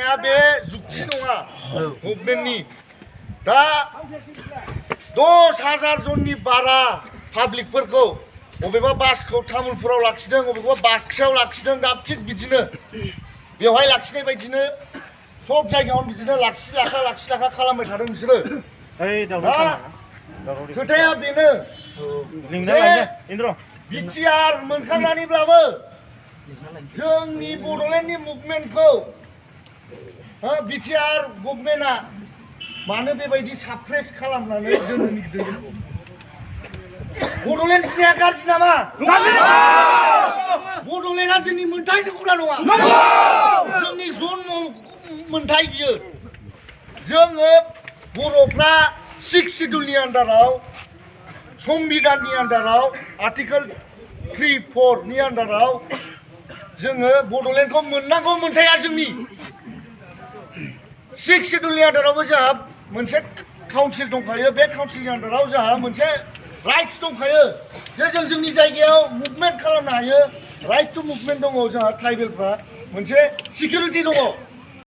खालामनाया बे जुक्ति नङा गभर्नमेन्टनि दा 10,000 जननि बारा पाब्लिकफोरखौ बबेबा बासखौ तामुलपुराव लाखिदों बबेबा बाक्सायाव लाखिदों दा थिग बिदिनो बेवहाय लाखिनाय बायदिनो सब जायगायावनो बिदिनो लाखि लाखा खालामबाय थादों बिसोरो खोथाया बेनो बिटिआर मोनखांनानैब्लाबो जोंनि बड'लेण्डनि मुभमेन्टखौ बिटिआर गभर्नमेन्टआ मानो बेबायदि साप्रेस खालामनानै दोनो बड'लेण्ड बिनाया गाज्रि नामा बड'लेण्डआ जोंनि मोनथाय नंगौना नङा जोंनि जन्म मोनथाय बियो जोङो बर'फ्रा 6 शिड्युलनि आन्दाराव संबिधाननि आन्दाराव आर्टिकेल 3-4 नि आन्दाराव जोङो बड'लेण्डखौ मोननांगौ मोनथाया जोंनि 6 शिड्युलनि आन्दारावबो जोंहा मोनसे काउन्सिल दंखायो बे काउन्सिलनि आन्दाराव जोंहा मोनसे राइट्स दंखायो जे जों जोंनि जायगायाव मुभमेन्ट खालामनो हायो राइट टु मुभमेन्ट दङ जोंहा ट्राइबेलफ्रा मोनसे सिकिउरिटि दङ